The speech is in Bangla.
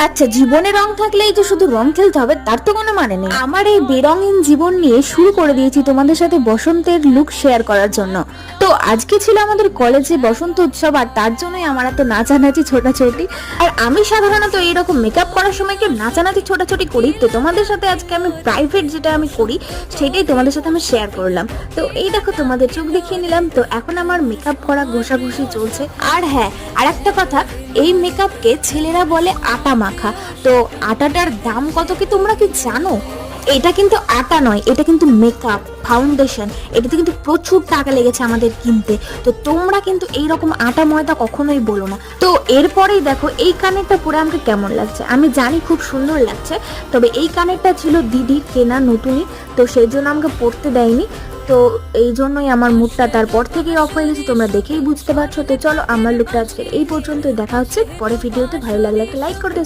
আচ্ছা, জীবনে রং থাকলেই যে শুধু রং খেলতে হবে তার তো কোনো মানে নেই। আমার এই বেরঙিন জীবন নিয়ে শুরু করে দিয়েছি তোমাদের সাথে বসন্তের লুক শেয়ার করার জন্য। তো আজকে ছিল আমাদের কলেজে বসন্ত উৎসব, আর তার জন্যই আমার এত নাচানাচি ছোটাছুটি। আর আমি সাধারণত এইরকম মেকআপ করার সময় কি নাচানাচি ছোটাছুটি করি, তো তোমাদের সাথে আজকে আমি প্রাইভেট যেটা আমি করি সেটাই তোমাদের সাথে আমি শেয়ার করলাম। তো এই দেখো, তোমাদের চোখ দেখিয়ে নিলাম। তো এখন আমার মেকআপ করা ঘষাঘষি চলছে। আর হ্যাঁ, আর একটা কথা, এই মেকআপকে ছেলেরা বলে আটা মাখা। তো আটাটার দাম কত কি তোমরা কি জানো? এটা কিন্তু আটা নয়, এটা কিন্তু মেকআপ ফাউন্ডেশন। এটাতে কিন্তু প্রচুর টাকা লেগেছে আমাদের কিনতে। তো তোমরা কিন্তু এইরকম আটা ময়দা কখনোই বলো না। তো এরপরেই দেখো, এই কানেরটা পরে আমাকে কেমন লাগছে। আমি জানি খুব সুন্দর লাগছে, তবে এই কানেরটা ছিল দিদির কেনা নতুনই, তো সেই জন্য আমাকে পরতে দেয়নি। তো এই জন্যই আমার মুডটা তারপর থেকেই অফ হয়ে গেছে, তোমরা দেখেই বুঝতে পারছো। তো চলো, আমার লুকটা আজকে এই পর্যন্তই। দেখা হচ্ছে পরে ভিডিওতে। ভালো লাগলে একটা লাইক করে দিও।